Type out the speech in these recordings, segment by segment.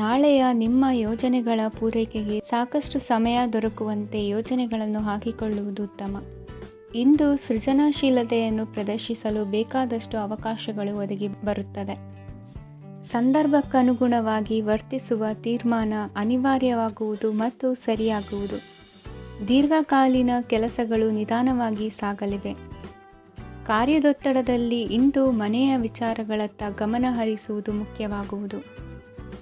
ನಾಳೆಯ ನಿಮ್ಮ ಯೋಜನೆಗಳ ಪೂರೈಕೆಗೆ ಸಾಕಷ್ಟು ಸಮಯ ದೊರಕುವಂತೆ ಯೋಜನೆಗಳನ್ನು ಹಾಕಿಕೊಳ್ಳುವುದು ಉತ್ತಮ. ಇಂದು ಸೃಜನಶೀಲತೆಯನ್ನು ಪ್ರದರ್ಶಿಸಲು ಬೇಕಾದಷ್ಟು ಅವಕಾಶಗಳು ಒದಗಿ ಬರುತ್ತದೆ. ಸಂದರ್ಭಕ್ಕನುಗುಣವಾಗಿ ವರ್ತಿಸುವ ತೀರ್ಮಾನ ಅನಿವಾರ್ಯವಾಗುವುದು ಮತ್ತು ಸರಿಯಾಗುವುದು. ದೀರ್ಘಕಾಲೀನ ಕೆಲಸಗಳು ನಿಧಾನವಾಗಿ ಸಾಗಲಿವೆ. ಕಾರ್ಯದೊತ್ತಡದಲ್ಲಿ ಇಂದು ಮನೆಯ ವಿಚಾರಗಳತ್ತ ಗಮನ ಹರಿಸುವುದು ಮುಖ್ಯವಾಗುವುದು.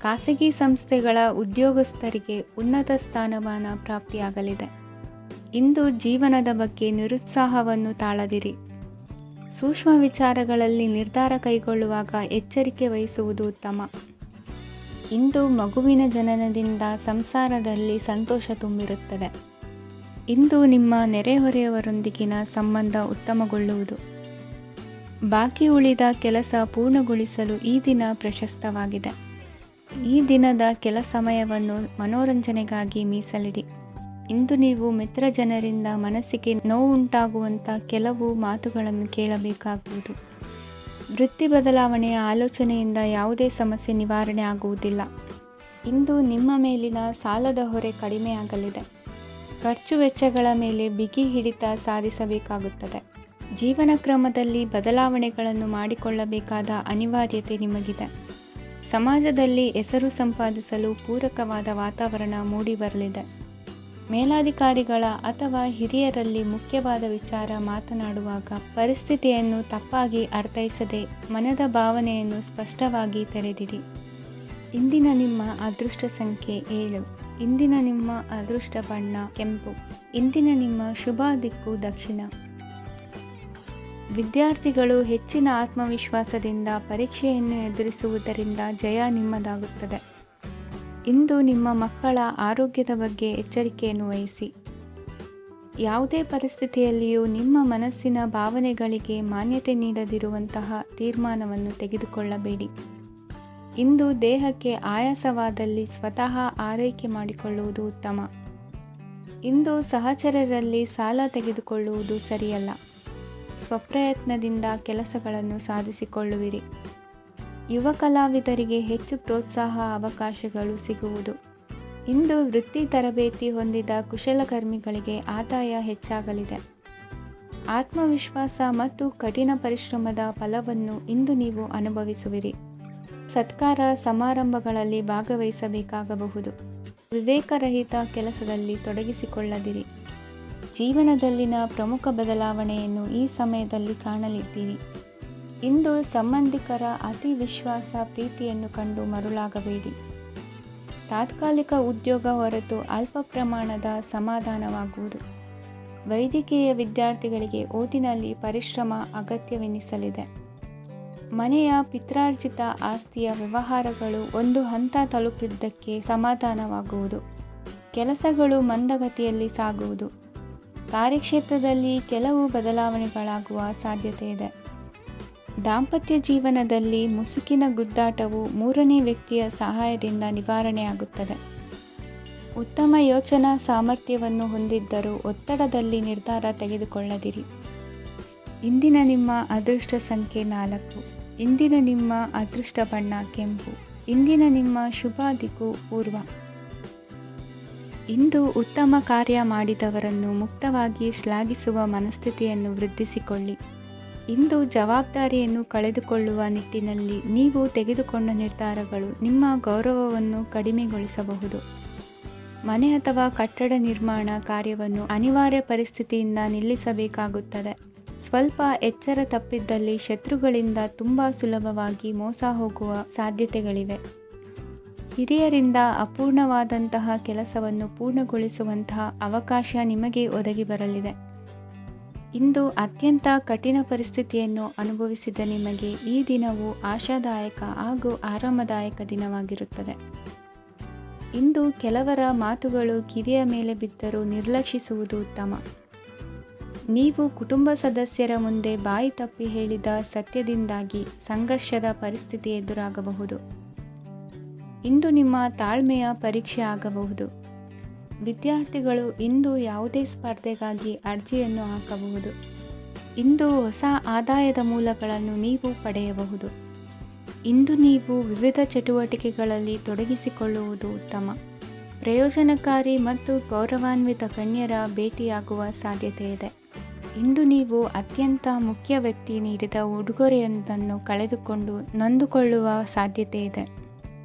ಖಾಸಗಿ ಸಂಸ್ಥೆಗಳ ಉದ್ಯೋಗಸ್ಥರಿಗೆ ಉನ್ನತ ಸ್ಥಾನಮಾನ ಪ್ರಾಪ್ತಿಯಾಗಲಿದೆ. ಇಂದು ಜೀವನದ ಬಗ್ಗೆ ನಿರುತ್ಸಾಹವನ್ನು ತಾಳದಿರಿ. ಸೂಕ್ಷ್ಮ ವಿಚಾರಗಳಲ್ಲಿ ನಿರ್ಧಾರ ಕೈಗೊಳ್ಳುವಾಗ ಎಚ್ಚರಿಕೆ ವಹಿಸುವುದು ಉತ್ತಮ. ಇಂದು ಮಗುವಿನ ಜನನದಿಂದ ಸಂಸಾರದಲ್ಲಿ ಸಂತೋಷ ತುಂಬಿರುತ್ತದೆ. ಇಂದು ನಿಮ್ಮ ನೆರೆಹೊರೆಯವರೊಂದಿಗಿನ ಸಂಬಂಧ ಉತ್ತಮಗೊಳ್ಳುವುದು. ಬಾಕಿ ಉಳಿದ ಕೆಲಸ ಪೂರ್ಣಗೊಳಿಸಲು ಈ ದಿನ ಪ್ರಶಸ್ತವಾಗಿದೆ. ಈ ದಿನದ ಕೆಲ ಸಮಯವನ್ನು ಮನೋರಂಜನೆಗಾಗಿ ಮೀಸಲಿಡಿ. ಇಂದು ನೀವು ಮಿತ್ರ ಜನರಿಂದ ಮನಸ್ಸಿಗೆ ನೋವುಂಟಾಗುವಂಥ ಕೆಲವು ಮಾತುಗಳನ್ನು ಕೇಳಬೇಕಾಗುವುದು. ವೃತ್ತಿ ಬದಲಾವಣೆಯ ಆಲೋಚನೆಯಿಂದ ಯಾವುದೇ ಸಮಸ್ಯೆ ನಿವಾರಣೆ ಆಗುವುದಿಲ್ಲ. ಇಂದು ನಿಮ್ಮ ಮೇಲಿನ ಸಾಲದ ಹೊರೆ ಕಡಿಮೆಯಾಗಲಿದೆ. ಖರ್ಚು ವೆಚ್ಚಗಳ ಮೇಲೆ ಬಿಗಿ ಹಿಡಿತ ಸಾಧಿಸಬೇಕಾಗುತ್ತದೆ. ಜೀವನ ಕ್ರಮದಲ್ಲಿ ಬದಲಾವಣೆಗಳನ್ನು ಮಾಡಿಕೊಳ್ಳಬೇಕಾದ ಅನಿವಾರ್ಯತೆ ನಿಮಗಿದೆ. ಸಮಾಜದಲ್ಲಿ ಹೆಸರು ಸಂಪಾದಿಸಲು ಪೂರಕವಾದ ವಾತಾವರಣ ಮೂಡಿಬರಲಿದೆ. ಮೇಲಾಧಿಕಾರಿಗಳ ಅಥವಾ ಹಿರಿಯರಲ್ಲಿ ಮುಖ್ಯವಾದ ವಿಚಾರ ಮಾತನಾಡುವಾಗ ಪರಿಸ್ಥಿತಿಯನ್ನು ತಪ್ಪಾಗಿ ಅರ್ಥೈಸದೆ ಮನದ ಭಾವನೆಯನ್ನು ಸ್ಪಷ್ಟವಾಗಿ ತೆರೆದಿಡಿ. ಇಂದಿನ ನಿಮ್ಮ ಅದೃಷ್ಟ ಸಂಖ್ಯೆ 7. ಇಂದಿನ ನಿಮ್ಮ ಅದೃಷ್ಟ ಬಣ್ಣ ಕೆಂಪು. ಇಂದಿನ ನಿಮ್ಮ ಶುಭ ದಿಕ್ಕು ದಕ್ಷಿಣ. ವಿದ್ಯಾರ್ಥಿಗಳು ಹೆಚ್ಚಿನ ಆತ್ಮವಿಶ್ವಾಸದಿಂದ ಪರೀಕ್ಷೆಯನ್ನು ಎದುರಿಸುವುದರಿಂದ ಜಯ ನಿಮ್ಮದಾಗುತ್ತದೆ. ಇಂದು ನಿಮ್ಮ ಮಕ್ಕಳ ಆರೋಗ್ಯದ ಬಗ್ಗೆ ಎಚ್ಚರಿಕೆಯನ್ನು ವಹಿಸಿ. ಯಾವುದೇ ಪರಿಸ್ಥಿತಿಯಲ್ಲಿಯೂ ನಿಮ್ಮ ಮನಸ್ಸಿನ ಭಾವನೆಗಳಿಗೆ ಮಾನ್ಯತೆ ನೀಡದಿರುವಂತಹ ತೀರ್ಮಾನವನ್ನು ತೆಗೆದುಕೊಳ್ಳಬೇಡಿ. ಇಂದು ದೇಹಕ್ಕೆ ಆಯಾಸವಾದಲ್ಲಿ ಸ್ವತಃ ಆರೈಕೆ ಮಾಡಿಕೊಳ್ಳುವುದು ಉತ್ತಮ. ಇಂದು ಸಹಚರರಲ್ಲಿ ಸಾಲ ತೆಗೆದುಕೊಳ್ಳುವುದು ಸರಿಯಲ್ಲ. ಸ್ವಪ್ರಯತ್ನದಿಂದ ಕೆಲಸಗಳನ್ನು ಸಾಧಿಸಿಕೊಳ್ಳುವಿರಿ. ಯುವ ಕಲಾವಿದರಿಗೆ ಹೆಚ್ಚು ಪ್ರೋತ್ಸಾಹ ಅವಕಾಶಗಳು ಸಿಗುವುದು. ಇಂದು ವೃತ್ತಿ ತರಬೇತಿ ಹೊಂದಿದ ಕುಶಲಕರ್ಮಿಗಳಿಗೆ ಆದಾಯ ಹೆಚ್ಚಾಗಲಿದೆ. ಆತ್ಮವಿಶ್ವಾಸ ಮತ್ತು ಕಠಿಣ ಪರಿಶ್ರಮದ ಫಲವನ್ನು ಇಂದು ನೀವು ಅನುಭವಿಸುವಿರಿ. ಸತ್ಕಾರ ಸಮಾರಂಭಗಳಲ್ಲಿ ಭಾಗವಹಿಸಬೇಕಾಗಬಹುದು. ವಿವೇಕರಹಿತ ಕೆಲಸದಲ್ಲಿ ತೊಡಗಿಸಿಕೊಳ್ಳದಿರಿ. ಜೀವನದಲ್ಲಿನ ಪ್ರಮುಖ ಬದಲಾವಣೆಯನ್ನು ಈ ಸಮಯದಲ್ಲಿ ಕಾಣಲಿದ್ದೀರಿ. ಇಂದು ಸಂಬಂಧಿಕರ ಅತಿ ವಿಶ್ವಾಸ ಪ್ರೀತಿಯನ್ನು ಕಂಡು ಮರುಳಾಗಬೇಡಿ. ತಾತ್ಕಾಲಿಕ ಉದ್ಯೋಗ ಹೊರತು ಅಲ್ಪ ಪ್ರಮಾಣದ ಸಮಾಧಾನವಾಗುವುದು. ವೈದ್ಯಕೀಯ ವಿದ್ಯಾರ್ಥಿಗಳಿಗೆ ಓದಿನಲ್ಲಿ ಪರಿಶ್ರಮ ಅಗತ್ಯವೆನಿಸಲಿದೆ. ಮನೆಯ ಪಿತ್ರಾರ್ಜಿತ ಆಸ್ತಿಯ ವ್ಯವಹಾರಗಳು ಒಂದು ಹಂತ ತಲುಪಿದ್ದಕ್ಕೆ ಸಮಾಧಾನವಾಗುವುದು. ಕೆಲಸಗಳು ಮಂದಗತಿಯಲ್ಲಿ ಸಾಗುವುದು. ಕಾರ್ಯಕ್ಷೇತ್ರದಲ್ಲಿ ಕೆಲವು ಬದಲಾವಣೆಗಳಾಗುವ ಸಾಧ್ಯತೆ ಇದೆ. ದಾಂಪತ್ಯ ಜೀವನದಲ್ಲಿ ಮುಸುಕಿನ ಗುದ್ದಾಟವು ಮೂರನೇ ವ್ಯಕ್ತಿಯ ಸಹಾಯದಿಂದ ನಿವಾರಣೆಯಾಗುತ್ತದೆ. ಉತ್ತಮ ಯೋಚನಾ ಸಾಮರ್ಥ್ಯವನ್ನು ಹೊಂದಿದ್ದರೂ ಒತ್ತಡದಲ್ಲಿ ನಿರ್ಧಾರ ತೆಗೆದುಕೊಳ್ಳದಿರಿ. ಇಂದಿನ ನಿಮ್ಮ ಅದೃಷ್ಟ ಸಂಖ್ಯೆ 4. ಇಂದಿನ ನಿಮ್ಮ ಅದೃಷ್ಟ ಬಣ್ಣ ಕೆಂಪು. ಇಂದಿನ ನಿಮ್ಮ ಶುಭ ದಿಕ್ಕು ಪೂರ್ವ. ಇಂದು ಉತ್ತಮ ಕಾರ್ಯ ಮಾಡಿದವರನ್ನು ಮುಕ್ತವಾಗಿ ಶ್ಲಾಘಿಸುವ ಮನಸ್ಥಿತಿಯನ್ನು ವೃದ್ಧಿಸಿಕೊಳ್ಳಿ. ಇಂದು ಜವಾಬ್ದಾರಿಯನ್ನು ಕಳೆದುಕೊಳ್ಳುವ ನಿಟ್ಟಿನಲ್ಲಿ ನೀವು ತೆಗೆದುಕೊಂಡ ನಿರ್ಧಾರಗಳು ನಿಮ್ಮ ಗೌರವವನ್ನು ಕಡಿಮೆಗೊಳಿಸಬಹುದು. ಮನೆ ಅಥವಾ ಕಟ್ಟಡ ನಿರ್ಮಾಣ ಕಾರ್ಯವನ್ನು ಅನಿವಾರ್ಯ ಪರಿಸ್ಥಿತಿಯಿಂದ ನಿಲ್ಲಿಸಬೇಕಾಗುತ್ತದೆ. ಸ್ವಲ್ಪ ಎಚ್ಚರ ತಪ್ಪಿದ್ದಲ್ಲಿ ಶತ್ರುಗಳಿಂದ ತುಂಬ ಸುಲಭವಾಗಿ ಮೋಸ ಹೋಗುವ ಸಾಧ್ಯತೆಗಳಿವೆ. ಹಿರಿಯರಿಂದ ಅಪೂರ್ಣವಾದಂತಹ ಕೆಲಸವನ್ನು ಪೂರ್ಣಗೊಳಿಸುವಂತಹ ಅವಕಾಶ ನಿಮಗೆ ಒದಗಿ ಬರಲಿದೆ. ಇಂದು ಅತ್ಯಂತ ಕಠಿಣ ಪರಿಸ್ಥಿತಿಯನ್ನು ಅನುಭವಿಸಿದ ನಿಮಗೆ ಈ ದಿನವು ಆಶಾದಾಯಕ ಹಾಗೂ ಆರಾಮದಾಯಕ ದಿನವಾಗಿರುತ್ತದೆ. ಇಂದು ಕೆಲವರ ಮಾತುಗಳು ಕಿವಿಯ ಮೇಲೆ ಬಿದ್ದರೂ ನಿರ್ಲಕ್ಷಿಸುವುದು ಉತ್ತಮ. ನೀವು ಕುಟುಂಬ ಸದಸ್ಯರ ಮುಂದೆ ಬಾಯಿ ತಪ್ಪಿ ಹೇಳಿದ ಸತ್ಯದಿಂದಾಗಿ ಸಂಘರ್ಷದ ಪರಿಸ್ಥಿತಿ ಎದುರಾಗಬಹುದು. ಇಂದು ನಿಮ್ಮ ತಾಳ್ಮೆಯ ಪರೀಕ್ಷೆ ಆಗಬಹುದು. ವಿದ್ಯಾರ್ಥಿಗಳು ಇಂದು ಯಾವುದೇ ಸ್ಪರ್ಧೆಗಾಗಿ ಅರ್ಜಿಯನ್ನು ಹಾಕಬಹುದು. ಇಂದು ಹೊಸ ಆದಾಯದ ಮೂಲಗಳನ್ನು ನೀವು ಪಡೆಯಬಹುದು. ಇಂದು ನೀವು ವಿವಿಧ ಚಟುವಟಿಕೆಗಳಲ್ಲಿ ತೊಡಗಿಸಿಕೊಳ್ಳುವುದು ಉತ್ತಮ. ಪ್ರಯೋಜನಕಾರಿ ಮತ್ತು ಗೌರವಾನ್ವಿತ ಗಣ್ಯರ ಭೇಟಿಯಾಗುವ ಸಾಧ್ಯತೆ ಇದೆ. ಇಂದು ನೀವು ಅತ್ಯಂತ ಮುಖ್ಯ ವ್ಯಕ್ತಿ ನೀಡಿದ ಉಡುಗೊರೆಯೊಂದನ್ನು ಕಳೆದುಕೊಂಡು ನೊಂದುಕೊಳ್ಳುವ ಸಾಧ್ಯತೆ ಇದೆ.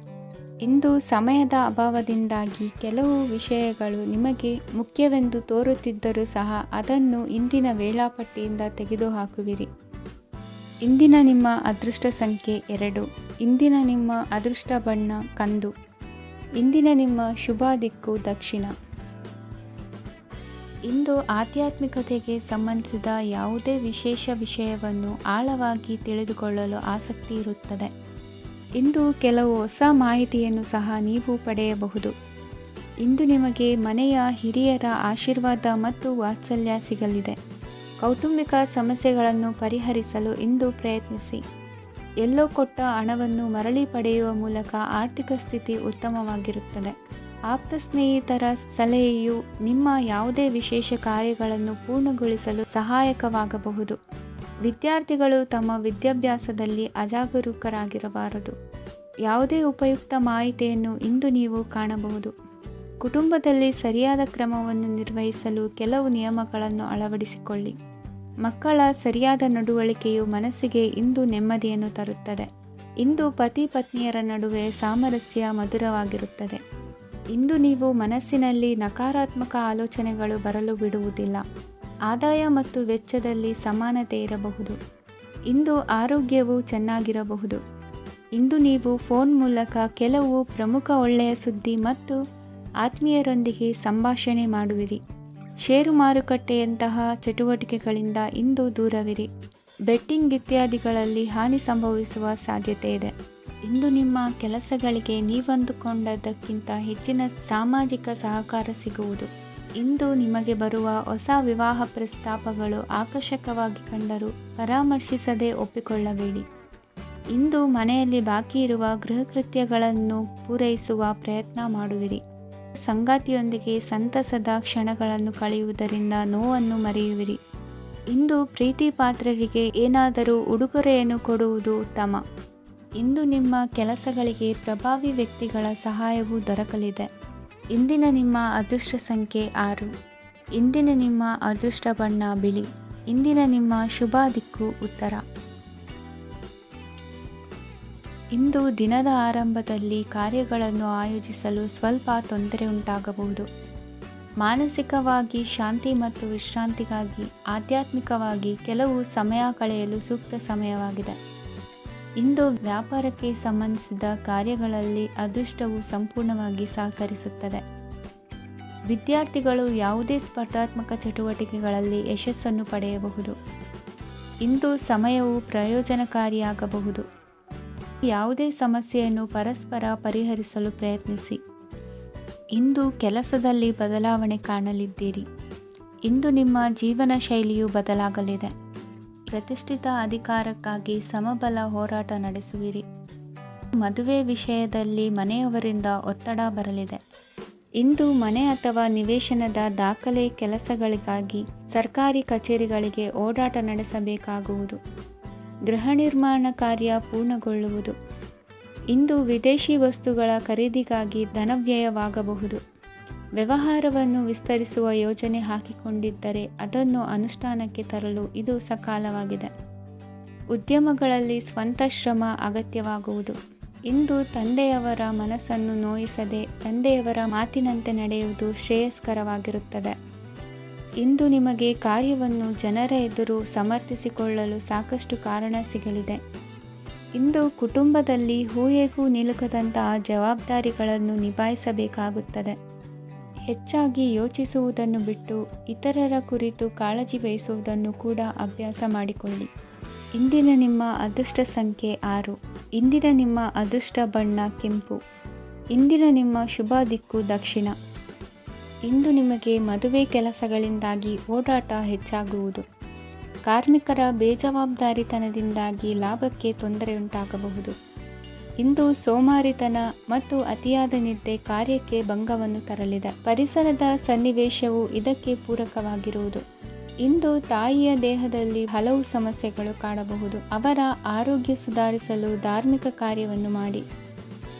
ಇಂದು ಸಮಯದ ಅಭಾವದಿಂದಾಗಿ ಕೆಲವು ವಿಷಯಗಳು ನಿಮಗೆ ಮುಖ್ಯವೆಂದು ತೋರುತ್ತಿದ್ದರೂ ಸಹ ಅದನ್ನು ಇಂದಿನ ವೇಳಾಪಟ್ಟಿಯಿಂದ ತೆಗೆದುಹಾಕುವಿರಿ. ಇಂದಿನ ನಿಮ್ಮ ಅದೃಷ್ಟ ಸಂಖ್ಯೆ 2. ಇಂದಿನ ನಿಮ್ಮ ಅದೃಷ್ಟ ಬಣ್ಣ ಕಂದು. ಇಂದಿನ ನಿಮ್ಮ ಶುಭ ದಿಕ್ಕು ದಕ್ಷಿಣ. ಇಂದು ಆಧ್ಯಾತ್ಮಿಕತೆಗೆ ಸಂಬಂಧಿಸಿದ ಯಾವುದೇ ವಿಶೇಷ ವಿಷಯವನ್ನು ಆಳವಾಗಿ ತಿಳಿದುಕೊಳ್ಳಲು ಆಸಕ್ತಿ ಇರುತ್ತದೆ. ಇಂದು ಕೆಲವು ಹೊಸ ಮಾಹಿತಿಯನ್ನು ಸಹ ನೀವು ಪಡೆಯಬಹುದು. ಇಂದು ನಿಮಗೆ ಮನೆಯ ಹಿರಿಯರ ಆಶೀರ್ವಾದ ಮತ್ತು ವಾತ್ಸಲ್ಯ ಸಿಗಲಿದೆ. ಕೌಟುಂಬಿಕ ಸಮಸ್ಯೆಗಳನ್ನು ಪರಿಹರಿಸಲು ಇಂದು ಪ್ರಯತ್ನಿಸಿ. ಎಲ್ಲೋ ಕೊಟ್ಟ ಹಣವನ್ನು ಮರಳಿ ಪಡೆಯುವ ಮೂಲಕ ಆರ್ಥಿಕ ಸ್ಥಿತಿ ಉತ್ತಮವಾಗಿರುತ್ತದೆ. ಆಪ್ತ ಸ್ನೇಹಿತರ ಸಲಹೆಯು ನಿಮ್ಮ ಯಾವುದೇ ವಿಶೇಷ ಕಾರ್ಯಗಳನ್ನು ಪೂರ್ಣಗೊಳಿಸಲು ಸಹಾಯಕವಾಗಬಹುದು. ವಿದ್ಯಾರ್ಥಿಗಳು ತಮ್ಮ ವಿದ್ಯಾಭ್ಯಾಸದಲ್ಲಿ ಅಜಾಗರೂಕರಾಗಿರಬಾರದು. ಯಾವುದೇ ಉಪಯುಕ್ತ ಮಾಹಿತಿಯನ್ನು ಇಂದು ನೀವು ಕಾಣಬಹುದು. ಕುಟುಂಬದಲ್ಲಿ ಸರಿಯಾದ ಕ್ರಮವನ್ನು ನಿರ್ವಹಿಸಲು ಕೆಲವು ನಿಯಮಗಳನ್ನು ಅಳವಡಿಸಿಕೊಳ್ಳಿ. ಮಕ್ಕಳ ಸರಿಯಾದ ನಡವಳಿಕೆಯು ಮನಸ್ಸಿಗೆ ಇಂದು ನೆಮ್ಮದಿಯನ್ನು ತರುತ್ತದೆ. ಇಂದು ಪತಿ ಪತ್ನಿಯರ ನಡುವೆ ಸಾಮರಸ್ಯ ಮಧುರವಾಗಿರುತ್ತದೆ. ಇಂದು ನೀವು ಮನಸ್ಸಿನಲ್ಲಿ ನಕಾರಾತ್ಮಕ ಆಲೋಚನೆಗಳು ಬರಲು ಬಿಡುವುದಿಲ್ಲ. ಆದಾಯ ಮತ್ತು ವೆಚ್ಚದಲ್ಲಿ ಸಮಾನತೆ ಇರಬಹುದು. ಇಂದು ಆರೋಗ್ಯವು ಚೆನ್ನಾಗಿರಬಹುದು. ಇಂದು ನೀವು ಫೋನ್ ಮೂಲಕ ಕೆಲವು ಪ್ರಮುಖ ಒಳ್ಳೆಯ ಸುದ್ದಿ ಮತ್ತು ಆತ್ಮೀಯರೊಂದಿಗೆ ಸಂಭಾಷಣೆ ಮಾಡುವಿರಿ. ಷೇರು ಮಾರುಕಟ್ಟೆಯಂತಹ ಚಟುವಟಿಕೆಗಳಿಂದ ಇಂದು ದೂರವಿರಿ. ಬೆಟ್ಟಿಂಗ್ ಇತ್ಯಾದಿಗಳಲ್ಲಿ ಹಾನಿ ಸಂಭವಿಸುವ ಸಾಧ್ಯತೆ ಇದೆ. ಇಂದು ನಿಮ್ಮ ಕೆಲಸಗಳಿಗೆ ನೀವಂದುಕೊಂಡದ್ದಕ್ಕಿಂತ ಹೆಚ್ಚಿನ ಸಾಮಾಜಿಕ ಸಹಕಾರ ಸಿಗುವುದು. ಇಂದು ನಿಮಗೆ ಬರುವ ಹೊಸ ವಿವಾಹ ಪ್ರಸ್ತಾಪಗಳು ಆಕರ್ಷಕವಾಗಿ ಕಂಡರೂ ಪರಾಮರ್ಶಿಸದೆ ಒಪ್ಪಿಕೊಳ್ಳಬೇಡಿ. ಇಂದು ಮನೆಯಲ್ಲಿ ಬಾಕಿ ಇರುವ ಗೃಹಕೃತ್ಯಗಳನ್ನು ಪೂರೈಸುವ ಪ್ರಯತ್ನ ಮಾಡುವಿರಿ. ಸಂಗಾತಿಯೊಂದಿಗೆ ಸಂತಸದ ಕ್ಷಣಗಳನ್ನು ಕಳೆಯುವುದರಿಂದ ನೋವನ್ನು ಮರೆಯುವಿರಿ. ಇಂದು ಪ್ರೀತಿ ಪಾತ್ರರಿಗೆ ಏನಾದರೂ ಉಡುಗೊರೆಯನ್ನು ಕೊಡುವುದು ಉತ್ತಮ. ಇಂದು ನಿಮ್ಮ ಕೆಲಸಗಳಿಗೆ ಪ್ರಭಾವಿ ವ್ಯಕ್ತಿಗಳ ಸಹಾಯವು ದೊರಕಲಿದೆ. ಇಂದಿನ ನಿಮ್ಮ ಅದೃಷ್ಟ ಸಂಖ್ಯೆ 6. ಇಂದಿನ ನಿಮ್ಮ ಅದೃಷ್ಟ ಬಣ್ಣ ಬಿಳಿ. ಇಂದಿನ ನಿಮ್ಮ ಶುಭ ದಿಕ್ಕು ಉತ್ತರ. ಇಂದು ದಿನದ ಆರಂಭದಲ್ಲಿ ಕಾರ್ಯಗಳನ್ನು ಆಯೋಜಿಸಲು ಸ್ವಲ್ಪ ತೊಂದರೆ ಉಂಟಾಗಬಹುದು. ಮಾನಸಿಕವಾಗಿ ಶಾಂತಿ ಮತ್ತು ವಿಶ್ರಾಂತಿಗಾಗಿ ಆಧ್ಯಾತ್ಮಿಕವಾಗಿ ಕೆಲವು ಸಮಯ ಕಳೆಯಲು ಸೂಕ್ತ ಸಮಯವಾಗಿದೆ. ಇಂದು ವ್ಯಾಪಾರಕ್ಕೆ ಸಂಬಂಧಿಸಿದ ಕಾರ್ಯಗಳಲ್ಲಿ ಅದೃಷ್ಟವು ಸಂಪೂರ್ಣವಾಗಿ ಸಹಕರಿಸುತ್ತದೆ. ವಿದ್ಯಾರ್ಥಿಗಳು ಯಾವುದೇ ಸ್ಪರ್ಧಾತ್ಮಕ ಚಟುವಟಿಕೆಗಳಲ್ಲಿ ಯಶಸ್ಸನ್ನು ಪಡೆಯಬಹುದು. ಇಂದು ಸಮಯವು ಪ್ರಯೋಜನಕಾರಿಯಾಗಬಹುದು. ಯಾವುದೇ ಸಮಸ್ಯೆಯನ್ನು ಪರಸ್ಪರ ಪರಿಹರಿಸಲು ಪ್ರಯತ್ನಿಸಿ. ಇಂದು ಕೆಲಸದಲ್ಲಿ ಬದಲಾವಣೆ ಕಾಣಲಿದ್ದೀರಿ. ಇಂದು ನಿಮ್ಮ ಜೀವನ ಶೈಲಿಯು ಬದಲಾಗಲಿದೆ. ಪ್ರತಿಷ್ಠಿತ ಅಧಿಕಾರಕ್ಕಾಗಿ ಸಮಬಲ ಹೋರಾಟ ನಡೆಸುವಿರಿ. ಮದುವೆ ವಿಷಯದಲ್ಲಿ ಮನೆಯವರಿಂದ ಒತ್ತಡ ಬರಲಿದೆ. ಇಂದು ಮನೆ ಅಥವಾ ನಿವೇಶನದ ದಾಖಲೆ ಕೆಲಸಗಳಿಗಾಗಿ ಸರ್ಕಾರಿ ಕಚೇರಿಗಳಿಗೆ ಓಡಾಟ ನಡೆಸಬೇಕಾಗುವುದು. ಗೃಹ ನಿರ್ಮಾಣ ಕಾರ್ಯ ಪೂರ್ಣಗೊಳ್ಳುವುದು. ಇಂದು ವಿದೇಶಿ ವಸ್ತುಗಳ ಖರೀದಿಗಾಗಿ ಧನವ್ಯಯವಾಗಬಹುದು. ವ್ಯವಹಾರವನ್ನು ವಿಸ್ತರಿಸುವ ಯೋಜನೆ ಹಾಕಿಕೊಂಡಿದ್ದರೆ ಅದನ್ನು ಅನುಷ್ಠಾನಕ್ಕೆ ತರಲು ಇದು ಸಕಾಲವಾಗಿದೆ. ಉದ್ಯಮಗಳಲ್ಲಿ ಸ್ವಂತ ಶ್ರಮ ಅಗತ್ಯವಾಗುವುದು. ಇಂದು ತಂದೆಯವರ ಮನಸ್ಸನ್ನು ನೋಯಿಸದೆ ತಂದೆಯವರ ಮಾತಿನಂತೆ ನಡೆಯುವುದು ಶ್ರೇಯಸ್ಕರವಾಗಿರುತ್ತದೆ. ಇಂದು ನಿಮಗೆ ಕಾರ್ಯವನ್ನು ಜನರ ಎದುರು ಸಮರ್ಥಿಸಿಕೊಳ್ಳಲು ಸಾಕಷ್ಟು ಕಾರಣ ಸಿಗಲಿದೆ. ಇಂದು ಕುಟುಂಬದಲ್ಲಿ ಹೂಯೆಗೂ ನಿಲುಕದಂತಹ ಜವಾಬ್ದಾರಿಗಳನ್ನು ನಿಭಾಯಿಸಬೇಕಾಗುತ್ತದೆ. ಹೆಚ್ಚಾಗಿ ಯೋಚಿಸುವುದನ್ನು ಬಿಟ್ಟು ಇತರರ ಕುರಿತು ಕಾಳಜಿ ವಹಿಸುವುದನ್ನು ಕೂಡ ಅಭ್ಯಾಸ ಮಾಡಿಕೊಳ್ಳಿ. ಇಂದಿನ ನಿಮ್ಮ ಅದೃಷ್ಟ ಸಂಖ್ಯೆ 6. ಇಂದಿನ ನಿಮ್ಮ ಅದೃಷ್ಟ ಬಣ್ಣ ಕೆಂಪು. ಇಂದಿನ ನಿಮ್ಮ ಶುಭ ದಿಕ್ಕು ದಕ್ಷಿಣ. ಇಂದು ನಿಮಗೆ ಮದುವೆ ಕೆಲಸಗಳಿಂದಾಗಿ ಓಡಾಟ ಹೆಚ್ಚಾಗುವುದು. ಕಾರ್ಮಿಕರ ಬೇಜವಾಬ್ದಾರಿತನದಿಂದಾಗಿ ಲಾಭಕ್ಕೆ ತೊಂದರೆಯುಂಟಾಗಬಹುದು. ಇಂದು ಸೋಮಾರಿತನ ಮತ್ತು ಅತಿಯಾದ ನಿದ್ದೆ ಕಾರ್ಯಕ್ಕೆ ಭಂಗವನ್ನು ತರಲಿದೆ. ಪರಿಸರದ ಸನ್ನಿವೇಶವು ಇದಕ್ಕೆ ಪೂರಕವಾಗಿರುವುದು. ಇಂದು ತಾಯಿಯ ದೇಹದಲ್ಲಿ ಹಲವು ಸಮಸ್ಯೆಗಳು ಕಾಡಬಹುದು. ಅವರ ಆರೋಗ್ಯ ಸುಧಾರಿಸಲು ಧಾರ್ಮಿಕ ಕಾರ್ಯವನ್ನು ಮಾಡಿ.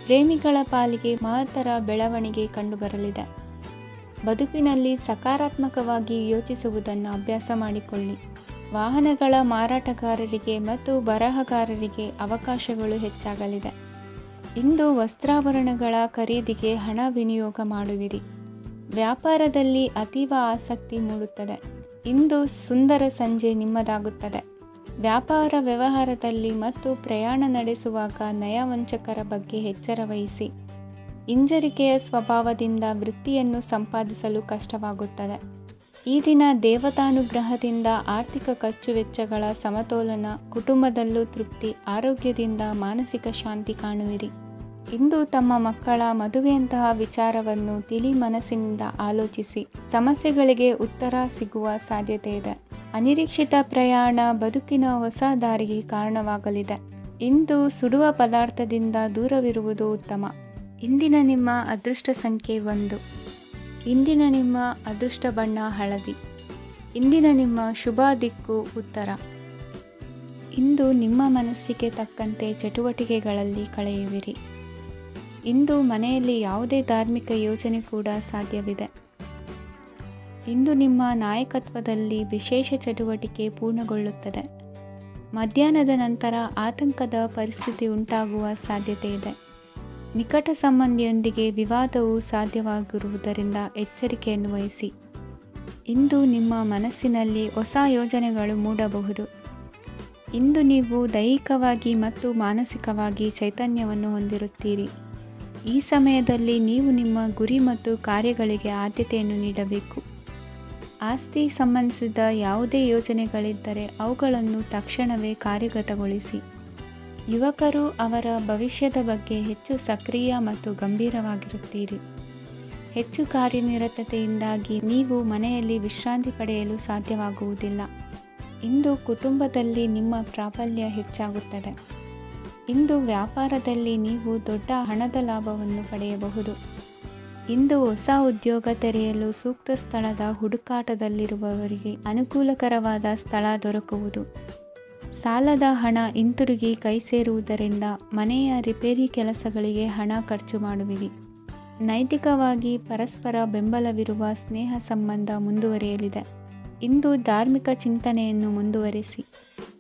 ಪ್ರೇಮಿಗಳ ಪಾಲಿಗೆ ಮಹತ್ತರ ಬೆಳವಣಿಗೆ ಕಂಡುಬರಲಿದೆ. ಬದುಕಿನಲ್ಲಿ ಸಕಾರಾತ್ಮಕವಾಗಿ ಯೋಚಿಸುವುದನ್ನು ಅಭ್ಯಾಸ ಮಾಡಿಕೊಳ್ಳಿ. ವಾಹನಗಳ ಮಾರಾಟಗಾರರಿಗೆ ಮತ್ತು ಬರಹಗಾರರಿಗೆ ಅವಕಾಶಗಳು ಹೆಚ್ಚಾಗಲಿದೆ. ಇಂದು ವಸ್ತ್ರಾಭರಣಗಳ ಖರೀದಿಗೆ ಹಣ ವಿನಿಯೋಗ ಮಾಡುವಿರಿ. ವ್ಯಾಪಾರದಲ್ಲಿ ಅತೀವ ಆಸಕ್ತಿ ಮೂಡುತ್ತದೆ. ಇಂದು ಸುಂದರ ಸಂಜೆ ನಿಮ್ಮದಾಗುತ್ತದೆ. ವ್ಯಾಪಾರ ವ್ಯವಹಾರದಲ್ಲಿ ಮತ್ತು ಪ್ರಯಾಣ ನಡೆಸುವಾಗ ನಯವಂಚಕರ ಬಗ್ಗೆ ಎಚ್ಚರ ವಹಿಸಿ. ಹಿಂಜರಿಕೆಯ ಸ್ವಭಾವದಿಂದ ವೃತ್ತಿಯನ್ನು ಸಂಪಾದಿಸಲು ಕಷ್ಟವಾಗುತ್ತದೆ. ಈ ದಿನ ದೇವತಾನುಗ್ರಹದಿಂದ ಆರ್ಥಿಕ ಖರ್ಚು ವೆಚ್ಚಗಳ ಸಮತೋಲನ, ಕುಟುಂಬದಲ್ಲೂ ತೃಪ್ತಿ, ಆರೋಗ್ಯದಿಂದ ಮಾನಸಿಕ ಶಾಂತಿ ಕಾಣುವಿರಿ. ಇಂದು ತಮ್ಮ ಮಕ್ಕಳ ಮದುವೆಯಂತಹ ವಿಚಾರವನ್ನು ತಿಳಿ ಮನಸ್ಸಿನಿಂದ ಆಲೋಚಿಸಿ. ಸಮಸ್ಯೆಗಳಿಗೆ ಉತ್ತರ ಸಿಗುವ ಸಾಧ್ಯತೆ ಇದೆ. ಅನಿರೀಕ್ಷಿತ ಪ್ರಯಾಣ ಬದುಕಿನ ಹೊಸ ದಾರಿಗೆ ಕಾರಣವಾಗಲಿದೆ. ಇಂದು ಸುಡುವ ಪದಾರ್ಥದಿಂದ ದೂರವಿರುವುದು ಉತ್ತಮ. ಇಂದಿನ ನಿಮ್ಮ ಅದೃಷ್ಟ ಸಂಖ್ಯೆ 1. ಇಂದಿನ ನಿಮ್ಮ ಅದೃಷ್ಟ ಬಣ್ಣ ಹಳದಿ. ಇಂದಿನ ನಿಮ್ಮ ಶುಭ ದಿಕ್ಕು ಉತ್ತರ. ಇಂದು ನಿಮ್ಮ ಮನಸ್ಸಿಗೆ ತಕ್ಕಂತೆ ಚಟುವಟಿಕೆಗಳಲ್ಲಿ ಕಳೆಯುವಿರಿ. ಇಂದು ಮನೆಯಲ್ಲಿ ಯಾವುದೇ ಧಾರ್ಮಿಕ ಯೋಜನೆ ಕೂಡ ಸಾಧ್ಯವಿದೆ. ಇಂದು ನಿಮ್ಮ ನಾಯಕತ್ವದಲ್ಲಿ ವಿಶೇಷ ಚಟುವಟಿಕೆ ಪೂರ್ಣಗೊಳ್ಳುತ್ತದೆ. ಮಧ್ಯಾಹ್ನದ ನಂತರ ಆತಂಕದ ಪರಿಸ್ಥಿತಿ ಉಂಟಾಗುವ ಸಾಧ್ಯತೆ ಇದೆ. ನಿಕಟ ಸಂಬಂಧಿಯೊಂದಿಗೆ ವಿವಾದವು ಸಾಧ್ಯವಾಗಿರುವುದರಿಂದ ಎಚ್ಚರಿಕೆಯನ್ನು ವಹಿಸಿ. ಇಂದು ನಿಮ್ಮ ಮನಸ್ಸಿನಲ್ಲಿ ಹೊಸ ಯೋಜನೆಗಳು ಮೂಡಬಹುದು. ಇಂದು ನೀವು ದೈಹಿಕವಾಗಿ ಮತ್ತು ಮಾನಸಿಕವಾಗಿ ಚೈತನ್ಯವನ್ನು ಹೊಂದಿರುತ್ತೀರಿ. ಈ ಸಮಯದಲ್ಲಿ ನೀವು ನಿಮ್ಮ ಗುರಿ ಮತ್ತು ಕಾರ್ಯಗಳಿಗೆ ಆದ್ಯತೆಯನ್ನು ನೀಡಬೇಕು. ಆಸ್ತಿ ಸಂಬಂಧಿಸಿದ ಯಾವುದೇ ಯೋಜನೆಗಳಿದ್ದರೆ ಅವುಗಳನ್ನು ತಕ್ಷಣವೇ ಕಾರ್ಯಗತಗೊಳಿಸಿ. ಯುವಕರು ಅವರ ಭವಿಷ್ಯದ ಬಗ್ಗೆ ಹೆಚ್ಚು ಸಕ್ರಿಯ ಮತ್ತು ಗಂಭೀರವಾಗಿರುತ್ತೀರಿ. ಹೆಚ್ಚು ಕಾರ್ಯನಿರತತೆಯಿಂದಾಗಿ ನೀವು ಮನೆಯಲ್ಲಿ ವಿಶ್ರಾಂತಿ ಪಡೆಯಲು ಸಾಧ್ಯವಾಗುವುದಿಲ್ಲ. ಇಂದು ಕುಟುಂಬದಲ್ಲಿ ನಿಮ್ಮ ಪ್ರಾಬಲ್ಯ ಹೆಚ್ಚಾಗುತ್ತದೆ. ಇಂದು ವ್ಯಾಪಾರದಲ್ಲಿ ನೀವು ದೊಡ್ಡ ಹಣದ ಲಾಭವನ್ನು ಪಡೆಯಬಹುದು. ಇಂದು ಹೊಸ ಉದ್ಯೋಗ ತೆರೆಯಲು ಸೂಕ್ತ ಸ್ಥಳದ ಹುಡುಕಾಟದಲ್ಲಿರುವವರಿಗೆ ಅನುಕೂಲಕರವಾದ ಸ್ಥಳ ದೊರಕುವುದು. ಸಾಲದ ಹಣ ಹಿಂತಿರುಗಿ ಕೈ ಸೇರುವುದರಿಂದ ಮನೆಯ ರಿಪೇರಿ ಕೆಲಸಗಳಿಗೆ ಹಣ ಖರ್ಚು ಮಾಡುವಿರಿ. ನೈತಿಕವಾಗಿ ಪರಸ್ಪರ ಬೆಂಬಲವಿರುವ ಸ್ನೇಹ ಸಂಬಂಧ ಮುಂದುವರಿಯಲಿದೆ. ಇಂದು ಧಾರ್ಮಿಕ ಚಿಂತನೆಯನ್ನು ಮುಂದುವರಿಸಿ.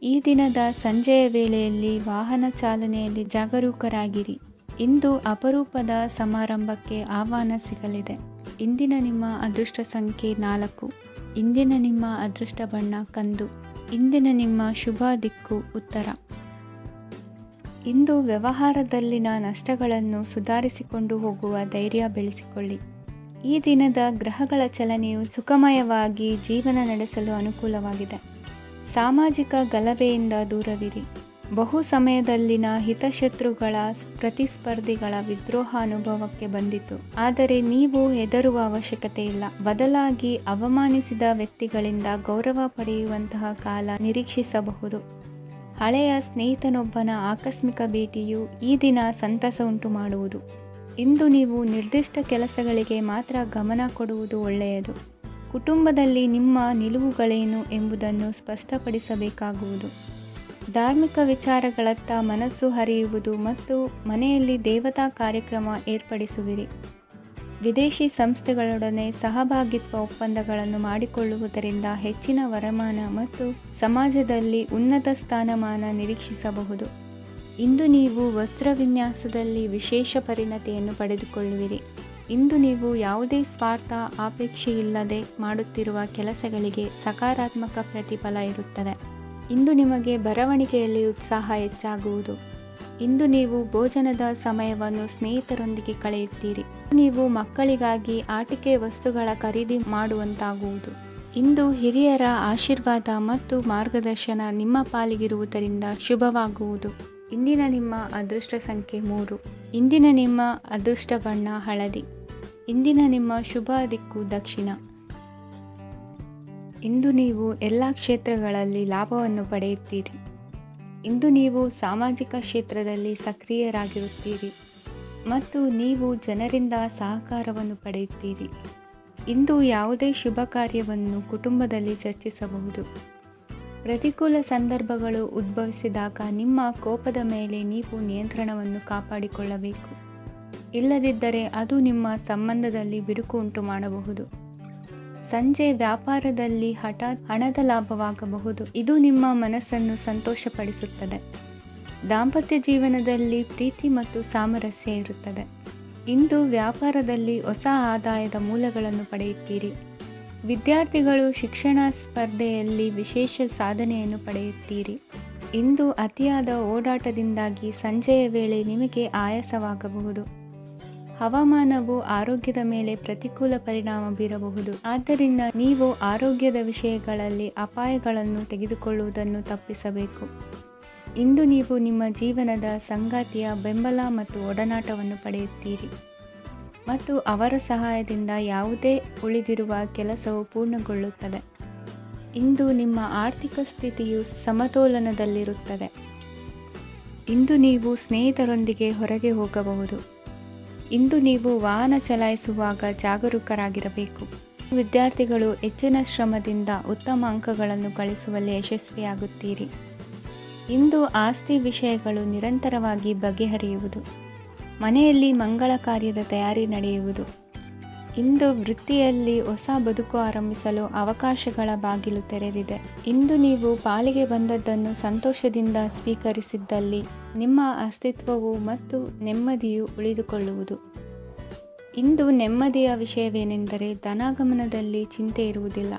ಈ ದಿನದ ಸಂಜೆಯ ವೇಳೆಯಲ್ಲಿ ವಾಹನ ಚಾಲನೆಯಲ್ಲಿ ಜಾಗರೂಕರಾಗಿರಿ. ಇಂದು ಅಪರೂಪದ ಸಮಾರಂಭಕ್ಕೆ ಆಹ್ವಾನ ಸಿಗಲಿದೆ. ಇಂದಿನ ನಿಮ್ಮ ಅದೃಷ್ಟ ಸಂಖ್ಯೆ 4. ಇಂದಿನ ನಿಮ್ಮ ಅದೃಷ್ಟ ಬಣ್ಣ ಕಂದು. ಇಂದಿನ ನಿಮ್ಮ ಶುಭ ದಿಕ್ಕು ಉತ್ತರ. ಇಂದು ವ್ಯವಹಾರದಲ್ಲಿನ ನಷ್ಟಗಳನ್ನು ಸುಧಾರಿಸಿಕೊಂಡು ಹೋಗುವ ಧೈರ್ಯ ಬೆಳೆಸಿಕೊಳ್ಳಿ. ಈ ದಿನದ ಗ್ರಹಗಳ ಚಲನೆಯು ಸುಖಮಯವಾಗಿ ಜೀವನ ನಡೆಸಲು ಅನುಕೂಲವಾಗಿದೆ. ಸಾಮಾಜಿಕ ಗಲಭೆಯಿಂದ ದೂರವಿರಿ. ಬಹು ಸಮಯದಲ್ಲಿನ ಹಿತಶತ್ರುಗಳ ಪ್ರತಿಸ್ಪರ್ಧಿಗಳ ವಿದ್ರೋಹ ಅನುಭವಕ್ಕೆ ಬಂದಿತು. ಆದರೆ ನೀವು ಹೆದರುವ ಅವಶ್ಯಕತೆ ಇಲ್ಲ. ಬದಲಾಗಿ ಅವಮಾನಿಸಿದ ವ್ಯಕ್ತಿಗಳಿಂದ ಗೌರವ ಪಡೆಯುವಂತಹ ಕಾಲ ನಿರೀಕ್ಷಿಸಬಹುದು. ಹಳೆಯ ಸ್ನೇಹಿತನೊಬ್ಬನ ಆಕಸ್ಮಿಕ ಭೇಟಿಯು ಈ ದಿನ ಸಂತಸ ಉಂಟು ಮಾಡುವುದು. ಇಂದು ನೀವು ನಿರ್ದಿಷ್ಟ ಕೆಲಸಗಳಿಗೆ ಮಾತ್ರ ಗಮನ ಕೊಡುವುದು ಒಳ್ಳೆಯದು. ಕುಟುಂಬದಲ್ಲಿ ನಿಮ್ಮ ನಿಲುವುಗಳೇನು ಎಂಬುದನ್ನು ಸ್ಪಷ್ಟಪಡಿಸಬೇಕಾಗುವುದು. ಧಾರ್ಮಿಕ ವಿಚಾರಗಳತ್ತ ಮನಸ್ಸು ಹರಿಯುವುದು ಮತ್ತು ಮನೆಯಲ್ಲಿ ದೇವತಾ ಕಾರ್ಯಕ್ರಮ ಏರ್ಪಡಿಸುವಿರಿ. ವಿದೇಶಿ ಸಂಸ್ಥೆಗಳೊಡನೆ ಸಹಭಾಗಿತ್ವ ಒಪ್ಪಂದಗಳನ್ನು ಮಾಡಿಕೊಳ್ಳುವುದರಿಂದ ಹೆಚ್ಚಿನ ವರಮಾನ ಮತ್ತು ಸಮಾಜದಲ್ಲಿ ಉನ್ನತ ಸ್ಥಾನಮಾನ ನಿರೀಕ್ಷಿಸಬಹುದು. ಇಂದು ನೀವು ವಸ್ತ್ರವಿನ್ಯಾಸದಲ್ಲಿ ವಿಶೇಷ ಪರಿಣತಿಯನ್ನು ಪಡೆದುಕೊಳ್ಳುವಿರಿ. ಇಂದು ನೀವು ಯಾವುದೇ ಸ್ವಾರ್ಥ ಅಪೇಕ್ಷೆಯಿಲ್ಲದೆ ಮಾಡುತ್ತಿರುವ ಕೆಲಸಗಳಿಗೆ ಸಕಾರಾತ್ಮಕ ಪ್ರತಿಫಲ ಇರುತ್ತದೆ. ಇಂದು ನಿಮಗೆ ಬರವಣಿಗೆಯಲ್ಲಿ ಉತ್ಸಾಹ ಹೆಚ್ಚಾಗುವುದು. ಇಂದು ನೀವು ಭೋಜನದ ಸಮಯವನ್ನು ಸ್ನೇಹಿತರೊಂದಿಗೆ ಕಳೆಯುತ್ತೀರಿ. ನೀವು ಮಕ್ಕಳಿಗಾಗಿ ಆಟಿಕೆ ವಸ್ತುಗಳ ಖರೀದಿ ಮಾಡುವಂತಾಗುವುದು. ಇಂದು ಹಿರಿಯರ ಆಶೀರ್ವಾದ ಮತ್ತು ಮಾರ್ಗದರ್ಶನ ನಿಮ್ಮ ಪಾಲಿಗಿರುವುದರಿಂದ ಶುಭವಾಗುವುದು. ಇಂದಿನ ನಿಮ್ಮ ಅದೃಷ್ಟ ಸಂಖ್ಯೆ 3. ಇಂದಿನ ನಿಮ್ಮ ಅದೃಷ್ಟ ಬಣ್ಣ ಹಳದಿ. ಇಂದಿನ ನಿಮ್ಮ ಶುಭ ದಿಕ್ಕು ದಕ್ಷಿಣ. ಇಂದು ನೀವು ಎಲ್ಲ ಕ್ಷೇತ್ರಗಳಲ್ಲಿ ಲಾಭವನ್ನು ಪಡೆಯುತ್ತೀರಿ. ಇಂದು ನೀವು ಸಾಮಾಜಿಕ ಕ್ಷೇತ್ರದಲ್ಲಿ ಸಕ್ರಿಯರಾಗಿರುತ್ತೀರಿ ಮತ್ತು ನೀವು ಜನರಿಂದ ಸಹಕಾರವನ್ನು ಪಡೆಯುತ್ತೀರಿ. ಇಂದು ಯಾವುದೇ ಶುಭ ಕಾರ್ಯವನ್ನು ಕುಟುಂಬದಲ್ಲಿ ಚರ್ಚಿಸಬಹುದು. ಪ್ರತಿಕೂಲ ಸಂದರ್ಭಗಳು ಉದ್ಭವಿಸಿದಾಗ ನಿಮ್ಮ ಕೋಪದ ಮೇಲೆ ನೀವು ನಿಯಂತ್ರಣವನ್ನು ಕಾಪಾಡಿಕೊಳ್ಳಬೇಕು. ಇಲ್ಲದಿದ್ದರೆ ಅದು ನಿಮ್ಮ ಸಂಬಂಧದಲ್ಲಿ ಬಿರುಕು ಉಂಟು ಮಾಡಬಹುದು. ಸಂಜೆ ವ್ಯಾಪಾರದಲ್ಲಿ ಹಠಾತ್ ಹಣದ ಲಾಭವಾಗಬಹುದು. ಇದು ನಿಮ್ಮ ಮನಸ್ಸನ್ನು ಸಂತೋಷಪಡಿಸುತ್ತದೆ. ದಾಂಪತ್ಯ ಜೀವನದಲ್ಲಿ ಪ್ರೀತಿ ಮತ್ತು ಸಾಮರಸ್ಯ ಇರುತ್ತದೆ. ಇಂದು ವ್ಯಾಪಾರದಲ್ಲಿ ಹೊಸ ಆದಾಯದ ಮೂಲಗಳನ್ನು ಪಡೆಯುತ್ತೀರಿ. ವಿದ್ಯಾರ್ಥಿಗಳು ಶಿಕ್ಷಣ ಸ್ಪರ್ಧೆಯಲ್ಲಿ ವಿಶೇಷ ಸಾಧನೆಯನ್ನು ಪಡೆಯುತ್ತೀರಿ. ಇಂದು ಅತಿಯಾದ ಓಡಾಟದಿಂದಾಗಿ ಸಂಜೆಯ ವೇಳೆ ನಿಮಗೆ ಆಯಾಸವಾಗಬಹುದು. ಹವಾಮಾನವು ಆರೋಗ್ಯದ ಮೇಲೆ ಪ್ರತಿಕೂಲ ಪರಿಣಾಮ ಬೀರಬಹುದು. ಆದ್ದರಿಂದ ನೀವು ಆರೋಗ್ಯದ ವಿಷಯಗಳಲ್ಲಿ ಅಪಾಯಗಳನ್ನು ತೆಗೆದುಕೊಳ್ಳುವುದನ್ನು ತಪ್ಪಿಸಬೇಕು. ಇಂದು ನೀವು ನಿಮ್ಮ ಜೀವನದ ಸಂಗಾತಿಯ ಬೆಂಬಲ ಮತ್ತು ಒಡನಾಟವನ್ನು ಪಡೆಯುತ್ತೀರಿ ಮತ್ತು ಅವರ ಸಹಾಯದಿಂದ ಯಾವುದೇ ಉಳಿದಿರುವ ಕೆಲಸವು ಪೂರ್ಣಗೊಳ್ಳುತ್ತದೆ. ಇಂದು ನಿಮ್ಮ ಆರ್ಥಿಕ ಸ್ಥಿತಿಯು ಸಮತೋಲನದಲ್ಲಿರುತ್ತದೆ. ಇಂದು ನೀವು ಸ್ನೇಹಿತರೊಂದಿಗೆ ಹೊರಗೆ ಹೋಗಬಹುದು. ಇಂದು ನೀವು ವಾಹನ ಚಲಾಯಿಸುವಾಗ ಜಾಗರೂಕರಾಗಿರಬೇಕು. ವಿದ್ಯಾರ್ಥಿಗಳು ಹೆಚ್ಚಿನ ಶ್ರಮದಿಂದ ಉತ್ತಮ ಅಂಕಗಳನ್ನು ಗಳಿಸುವಲ್ಲಿ ಯಶಸ್ವಿಯಾಗುತ್ತೀರಿ. ಇಂದು ಆಸ್ತಿ ವಿಷಯಗಳು ನಿರಂತರವಾಗಿ ಬಗೆಹರಿಯುವುದು. ಮನೆಯಲ್ಲಿ ಮಂಗಳ ಕಾರ್ಯದ ತಯಾರಿ ನಡೆಯುವುದು. ಇಂದು ವೃತ್ತಿಯಲ್ಲಿ ಹೊಸ ಬದುಕು ಆರಂಭಿಸಲು ಅವಕಾಶಗಳ ಬಾಗಿಲು ತೆರೆದಿದೆ. ಇಂದು ನೀವು ಪಾಲಿಗೆ ಬಂದದ್ದನ್ನು ಸಂತೋಷದಿಂದ ಸ್ವೀಕರಿಸಿದ್ದಲ್ಲಿ ನಿಮ್ಮ ಅಸ್ತಿತ್ವವು ಮತ್ತು ನೆಮ್ಮದಿಯು ಉಳಿದುಕೊಳ್ಳುವುದು. ಇಂದು ನೆಮ್ಮದಿಯ ವಿಷಯವೇನೆಂದರೆ ಧನಾಗಮನದಲ್ಲಿ ಚಿಂತೆ ಇರುವುದಿಲ್ಲ.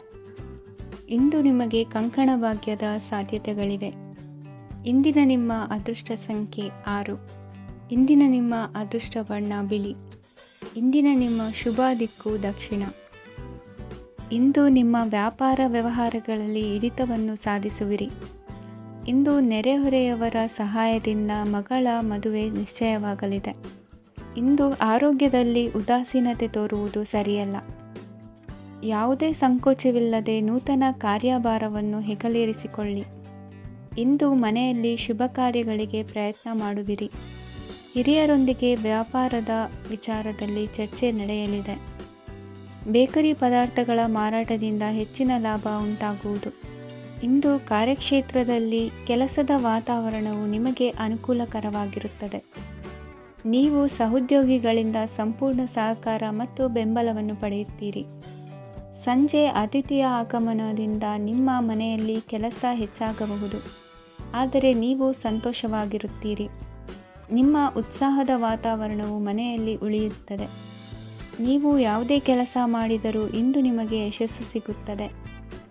ಇಂದು ನಿಮಗೆ ಕಂಕಣ ಭಾಗ್ಯದ ಸಾಧ್ಯತೆಗಳಿವೆ. ಇಂದಿನ ನಿಮ್ಮ ಅದೃಷ್ಟ ಸಂಖ್ಯೆ 6. ಇಂದಿನ ನಿಮ್ಮ ಅದೃಷ್ಟ ಬಣ್ಣ ಬಿಳಿ. ಇಂದಿನ ನಿಮ್ಮ ಶುಭ ದಿಕ್ಕು ದಕ್ಷಿಣ. ಇಂದು ನಿಮ್ಮ ವ್ಯಾಪಾರ ವ್ಯವಹಾರಗಳಲ್ಲಿ ಹಿಡಿತವನ್ನು ಸಾಧಿಸುವಿರಿ. ಇಂದು ನೆರೆಹೊರೆಯವರ ಸಹಾಯದಿಂದ ಮಗಳ ಮದುವೆ ನಿಶ್ಚಯವಾಗಲಿದೆ. ಇಂದು ಆರೋಗ್ಯದಲ್ಲಿ ಉದಾಸೀನತೆ ತೋರುವುದು ಸರಿಯಲ್ಲ. ಯಾವುದೇ ಸಂಕೋಚವಿಲ್ಲದೆ ನೂತನ ಕಾರ್ಯಭಾರವನ್ನು ಹೆಗಲೇರಿಸಿಕೊಳ್ಳಿ. ಇಂದು ಮನೆಯಲ್ಲಿ ಶುಭ ಕಾರ್ಯಗಳಿಗೆ ಪ್ರಯತ್ನ ಮಾಡುವಿರಿ. ಹಿರಿಯರೊಂದಿಗೆ ವ್ಯಾಪಾರದ ವಿಚಾರದಲ್ಲಿ ಚರ್ಚೆ ನಡೆಯಲಿದೆ. ಬೇಕರಿ ಪದಾರ್ಥಗಳ ಮಾರಾಟದಿಂದ ಹೆಚ್ಚಿನ ಲಾಭ ಉಂಟಾಗುವುದು. ಇಂದು ಕಾರ್ಯಕ್ಷೇತ್ರದಲ್ಲಿ ಕೆಲಸದ ವಾತಾವರಣವು ನಿಮಗೆ ಅನುಕೂಲಕರವಾಗಿರುತ್ತದೆ. ನೀವು ಸಹೋದ್ಯೋಗಿಗಳಿಂದ ಸಂಪೂರ್ಣ ಸಹಕಾರ ಮತ್ತು ಬೆಂಬಲವನ್ನು ಪಡೆಯುತ್ತೀರಿ. ಸಂಜೆ ಅತಿಥಿಯ ಆಗಮನದಿಂದ ನಿಮ್ಮ ಮನೆಯಲ್ಲಿ ಕೆಲಸ ಹೆಚ್ಚಾಗಬಹುದು, ಆದರೆ ನೀವು ಸಂತೋಷವಾಗಿರುತ್ತೀರಿ. ನಿಮ್ಮ ಉತ್ಸಾಹದ ವಾತಾವರಣವು ಮನೆಯಲ್ಲಿ ಉಳಿಯುತ್ತದೆ. ನೀವು ಯಾವುದೇ ಕೆಲಸ ಮಾಡಿದರೂ ಇಂದು ನಿಮಗೆ ಯಶಸ್ಸು ಸಿಗುತ್ತದೆ.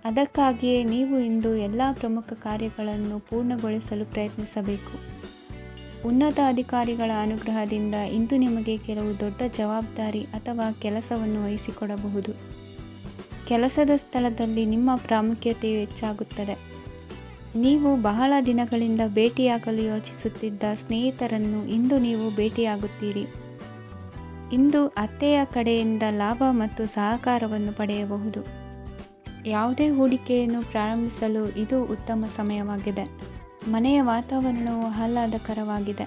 ಅದಕ್ಕಾಗಿಯೇ ನೀವು ಇಂದು ಎಲ್ಲ ಪ್ರಮುಖ ಕಾರ್ಯಗಳನ್ನು ಪೂರ್ಣಗೊಳಿಸಲು ಪ್ರಯತ್ನಿಸಬೇಕು. ಉನ್ನತ ಅಧಿಕಾರಿಗಳ ಅನುಗ್ರಹದಿಂದ ಇಂದು ನಿಮಗೆ ಕೆಲವು ದೊಡ್ಡ ಜವಾಬ್ದಾರಿ ಅಥವಾ ಕೆಲಸವನ್ನು ವಹಿಸಿಕೊಡಬಹುದು. ಕೆಲಸದ ಸ್ಥಳದಲ್ಲಿ ನಿಮ್ಮ ಪ್ರಾಮುಖ್ಯತೆಯು ಹೆಚ್ಚಾಗುತ್ತದೆ. ನೀವು ಬಹಳ ದಿನಗಳಿಂದ ಭೇಟಿಯಾಗಲು ಯೋಚಿಸುತ್ತಿದ್ದ ಸ್ನೇಹಿತರನ್ನು ಇಂದು ನೀವು ಭೇಟಿಯಾಗುತ್ತೀರಿ. ಇಂದು ಅತ್ತೆಯ ಕಡೆಯಿಂದ ಲಾಭ ಮತ್ತು ಸಹಕಾರವನ್ನು ಪಡೆಯಬಹುದು. ಯಾವುದೇ ಹೂಡಿಕೆಯನ್ನು ಪ್ರಾರಂಭಿಸಲು ಇದು ಉತ್ತಮ ಸಮಯವಾಗಿದೆ. ಮನೆಯ ವಾತಾವರಣವು ಆಹ್ಲಾದಕರವಾಗಿದೆ.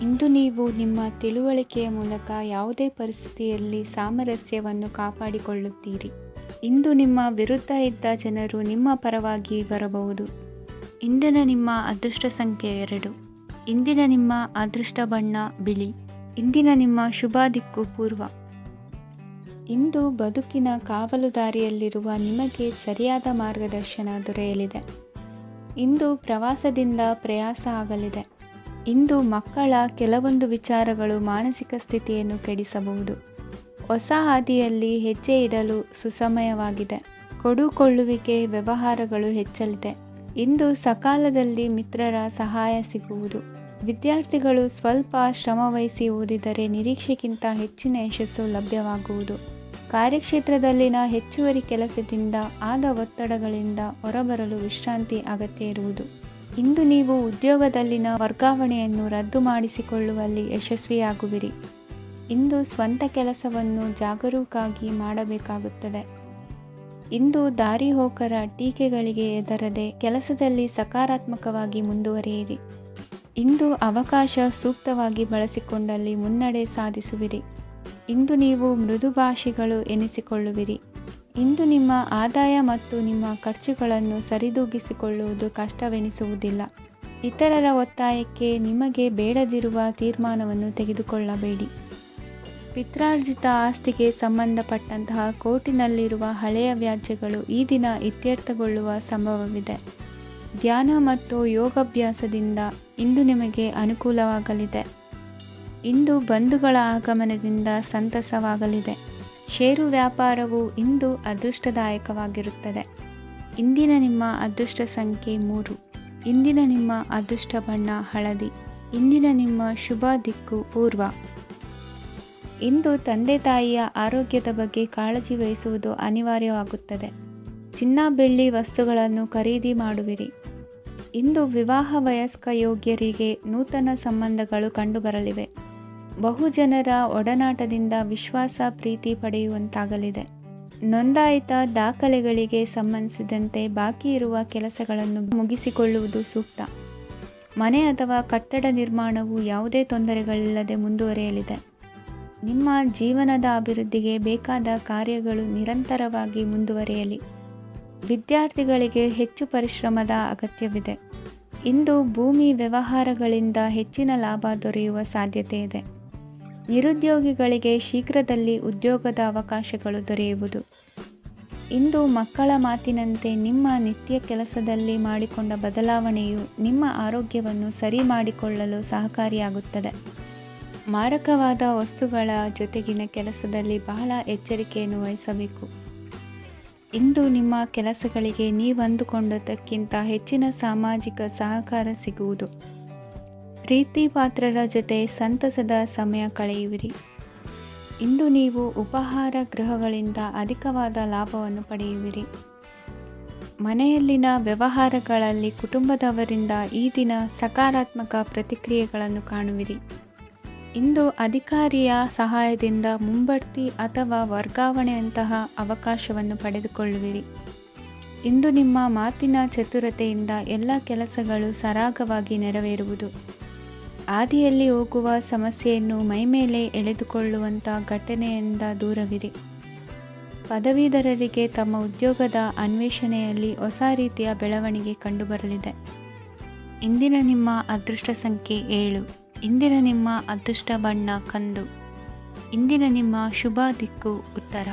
ಇಂದು ನೀವು ನಿಮ್ಮ ತಿಳುವಳಿಕೆಯ ಮೂಲಕ ಯಾವುದೇ ಪರಿಸ್ಥಿತಿಯಲ್ಲಿ ಸಾಮರಸ್ಯವನ್ನು ಕಾಪಾಡಿಕೊಳ್ಳುತ್ತೀರಿ. ಇಂದು ನಿಮ್ಮ ವಿರುದ್ಧ ಇದ್ದ ಜನರು ನಿಮ್ಮ ಪರವಾಗಿ ಬರಬಹುದು. ಇಂದಿನ ನಿಮ್ಮ ಅದೃಷ್ಟ ಸಂಖ್ಯೆ 2. ಇಂದಿನ ನಿಮ್ಮ ಅದೃಷ್ಟ ಬಣ್ಣ ಬಿಳಿ. ಇಂದಿನ ನಿಮ್ಮ ಶುಭ ದಿಕ್ಕು ಪೂರ್ವ. ಇಂದು ಬದುಕಿನ ಕಾವಲುದಾರಿಯಲ್ಲಿರುವ ನಿಮಗೆ ಸರಿಯಾದ ಮಾರ್ಗದರ್ಶನ ದೊರೆಯಲಿದೆ. ಇಂದು ಪ್ರವಾಸದಿಂದ ಪ್ರಯಾಸ ಆಗಲಿದೆ. ಇಂದು ಮಕ್ಕಳ ಕೆಲವೊಂದು ವಿಚಾರಗಳು ಮಾನಸಿಕ ಸ್ಥಿತಿಯನ್ನು ಕೆಡಿಸಬಹುದು. ಹೊಸ ಹಾದಿಯಲ್ಲಿ ಹೆಜ್ಜೆ ಇಡಲು ಸುಸಮಯವಾಗಿದೆ. ಕೊಡುಕೊಳ್ಳುವಿಕೆ ವ್ಯವಹಾರಗಳು ಹೆಚ್ಚಲಿದೆ. ಇಂದು ಸಕಾಲದಲ್ಲಿ ಮಿತ್ರರ ಸಹಾಯ ಸಿಗುವುದು. ವಿದ್ಯಾರ್ಥಿಗಳು ಸ್ವಲ್ಪ ಶ್ರಮವಹಿಸಿ ಓದಿದರೆ ನಿರೀಕ್ಷೆಗಿಂತ ಹೆಚ್ಚಿನ ಯಶಸ್ಸು ಲಭ್ಯವಾಗುವುದು. ಕಾರ್ಯಕ್ಷೇತ್ರದಲ್ಲಿನ ಹೆಚ್ಚುವರಿ ಕೆಲಸದಿಂದ ಆದ ಒತ್ತಡಗಳಿಂದ ಹೊರಬರಲು ವಿಶ್ರಾಂತಿ ಅಗತ್ಯ ಇರುವುದು. ಇಂದು ನೀವು ಉದ್ಯೋಗದಲ್ಲಿನ ವರ್ಗಾವಣೆಯನ್ನು ರದ್ದು ಮಾಡಿಸಿಕೊಳ್ಳುವಲ್ಲಿ ಯಶಸ್ವಿಯಾಗುವಿರಿ. ಇಂದು ಸ್ವಂತ ಕೆಲಸವನ್ನು ಜಾಗರೂಕರಾಗಿ ಮಾಡಬೇಕಾಗುತ್ತದೆ. ಇಂದು ದಾರಿಹೋಕರ ಟೀಕೆಗಳಿಗೆ ಹೆದರದೆ ಕೆಲಸದಲ್ಲಿ ಸಕಾರಾತ್ಮಕವಾಗಿ ಮುಂದುವರಿಯಿರಿ. ಇಂದು ಅವಕಾಶ ಸೂಕ್ತವಾಗಿ ಬಳಸಿಕೊಂಡಲ್ಲಿ ಮುನ್ನಡೆ ಸಾಧಿಸುವಿರಿ. ಇಂದು ನೀವು ಮೃದುಭಾಷಿಗಳು ಎನಿಸಿಕೊಳ್ಳುವಿರಿ. ಇಂದು ನಿಮ್ಮ ಆದಾಯ ಮತ್ತು ನಿಮ್ಮ ಖರ್ಚುಗಳನ್ನು ಸರಿದೂಗಿಸಿಕೊಳ್ಳುವುದು ಕಷ್ಟವೆನಿಸುವುದಿಲ್ಲ. ಇತರರ ಒತ್ತಾಯಕ್ಕೆ ನಿಮಗೆ ಬೇಡದಿರುವ ತೀರ್ಮಾನವನ್ನು ತೆಗೆದುಕೊಳ್ಳಬೇಡಿ. ಪಿತ್ರಾರ್ಜಿತ ಆಸ್ತಿಗೆ ಸಂಬಂಧಪಟ್ಟಂತಹ ಕೋರ್ಟಿನಲ್ಲಿರುವ ಹಳೆಯ ವ್ಯಾಜ್ಯಗಳು ಈ ದಿನ ಇತ್ಯರ್ಥಗೊಳ್ಳುವ ಸಂಭವವಿದೆ. ಧ್ಯಾನ ಮತ್ತು ಯೋಗಾಭ್ಯಾಸದಿಂದ ಇಂದು ನಿಮಗೆ ಅನುಕೂಲವಾಗಲಿದೆ. ಇಂದು ಬಂಧುಗಳ ಆಗಮನದಿಂದ ಸಂತಸವಾಗಲಿದೆ. ಷೇರು ವ್ಯಾಪಾರವು ಇಂದು ಅದೃಷ್ಟದಾಯಕವಾಗಿರುತ್ತದೆ. ಇಂದಿನ ನಿಮ್ಮ ಅದೃಷ್ಟ ಸಂಖ್ಯೆ 3. ಇಂದಿನ ನಿಮ್ಮ ಅದೃಷ್ಟ ಬಣ್ಣ ಹಳದಿ. ಇಂದಿನ ನಿಮ್ಮ ಶುಭ ದಿಕ್ಕು ಪೂರ್ವ. ಇಂದು ತಂದೆ ತಾಯಿಯ ಆರೋಗ್ಯದ ಬಗ್ಗೆ ಕಾಳಜಿ ವಹಿಸುವುದು ಅನಿವಾರ್ಯವಾಗುತ್ತದೆ. ಚಿನ್ನ ಬೆಳ್ಳಿ ವಸ್ತುಗಳನ್ನು ಖರೀದಿ ಮಾಡುವಿರಿ. ಇಂದು ವಿವಾಹ ವಯಸ್ಕ ಯೋಗ್ಯರಿಗೆ ನೂತನ ಸಂಬಂಧಗಳು ಕಂಡುಬರಲಿವೆ. ಬಹುಜನರ ಒಡನಾಟದಿಂದ ವಿಶ್ವಾಸ ಪ್ರೀತಿ ಪಡೆಯುವಂತಾಗಲಿದೆ. ನೋಂದಾಯಿತ ದಾಖಲೆಗಳಿಗೆ ಸಂಬಂಧಿಸಿದಂತೆ ಬಾಕಿ ಇರುವ ಕೆಲಸಗಳನ್ನು ಮುಗಿಸಿಕೊಳ್ಳುವುದು ಸೂಕ್ತ. ಮನೆ ಅಥವಾ ಕಟ್ಟಡ ನಿರ್ಮಾಣವು ಯಾವುದೇ ತೊಂದರೆಗಳಿಲ್ಲದೆ ಮುಂದುವರಿಯಲಿದೆ. ನಿಮ್ಮ ಜೀವನದ ಅಭಿವೃದ್ಧಿಗೆ ಬೇಕಾದ ಕಾರ್ಯಗಳು ನಿರಂತರವಾಗಿ ಮುಂದುವರಿಯಲಿ. ವಿದ್ಯಾರ್ಥಿಗಳಿಗೆ ಹೆಚ್ಚು ಪರಿಶ್ರಮದ ಅಗತ್ಯವಿದೆ. ಇಂದು ಭೂಮಿ ವ್ಯವಹಾರಗಳಿಂದ ಹೆಚ್ಚಿನ ಲಾಭ ದೊರೆಯುವ ಸಾಧ್ಯತೆ ಇದೆ. ನಿರುದ್ಯೋಗಿಗಳಿಗೆ ಶೀಘ್ರದಲ್ಲಿ ಉದ್ಯೋಗದ ಅವಕಾಶಗಳು ದೊರೆಯುವುದು. ಇಂದು ಮಕ್ಕಳ ಮಾತಿನಂತೆ ನಿಮ್ಮ ನಿತ್ಯ ಕೆಲಸದಲ್ಲಿ ಮಾಡಿಕೊಂಡ ಬದಲಾವಣೆಯು ನಿಮ್ಮ ಆರೋಗ್ಯವನ್ನು ಸರಿ ಮಾಡಿಕೊಳ್ಳಲು ಸಹಕಾರಿಯಾಗುತ್ತದೆ. ಮಾರಕವಾದ ವಸ್ತುಗಳ ಜೊತೆಗಿನ ಕೆಲಸದಲ್ಲಿ ಬಹಳ ಎಚ್ಚರಿಕೆಯನ್ನು ವಹಿಸಬೇಕು. ಇಂದು ನಿಮ್ಮ ಕೆಲಸಗಳಿಗೆ ನೀವಂದುಕೊಂಡದ್ದಕ್ಕಿಂತ ಹೆಚ್ಚಿನ ಸಾಮಾಜಿಕ ಸಹಕಾರ ಸಿಗುವುದು. ಪ್ರೀತಿ ಪಾತ್ರರ ಜೊತೆ ಸಂತಸದ ಸಮಯ ಕಳೆಯುವಿರಿ. ಇಂದು ನೀವು ಉಪಹಾರ ಗೃಹಗಳಿಂದ ಅಧಿಕವಾದ ಲಾಭವನ್ನು ಪಡೆಯುವಿರಿ. ಮನೆಯಲ್ಲಿನ ವ್ಯವಹಾರಗಳಲ್ಲಿ ಕುಟುಂಬದವರಿಂದ ಈ ದಿನ ಸಕಾರಾತ್ಮಕ ಪ್ರತಿಕ್ರಿಯೆಗಳನ್ನು ಕಾಣುವಿರಿ. ಇಂದು ಅಧಿಕಾರಿಯ ಸಹಾಯದಿಂದ ಮುಂಬಡ್ತಿ ಅಥವಾ ವರ್ಗಾವಣೆಯಂತಹ ಅವಕಾಶವನ್ನು ಪಡೆದುಕೊಳ್ಳುವಿರಿ. ಇಂದು ನಿಮ್ಮ ಮಾತಿನ ಚತುರತೆಯಿಂದ ಎಲ್ಲ ಕೆಲಸಗಳು ಸರಾಗವಾಗಿ ನೆರವೇರುವುದು. ಹಾದಿಯಲ್ಲಿ ಹೋಗುವ ಸಮಸ್ಯೆಯನ್ನು ಮೈಮೇಲೆ ಎಳೆದುಕೊಳ್ಳುವಂಥ ಘಟನೆಯಿಂದ ದೂರವಿರಿ. ಪದವೀಧರರಿಗೆ ತಮ್ಮ ಉದ್ಯೋಗದ ಅನ್ವೇಷಣೆಯಲ್ಲಿ ಹೊಸ ರೀತಿಯ ಬೆಳವಣಿಗೆ ಕಂಡುಬರಲಿದೆ. ಇಂದಿನ ನಿಮ್ಮ ಅದೃಷ್ಟ ಸಂಖ್ಯೆ 7. ಇಂದಿನ ನಿಮ್ಮ ಅದೃಷ್ಟ ಬಣ್ಣ ಕಂದು. ಇಂದಿನ ನಿಮ್ಮ ಶುಭ ದಿಕ್ಕು ಉತ್ತರ.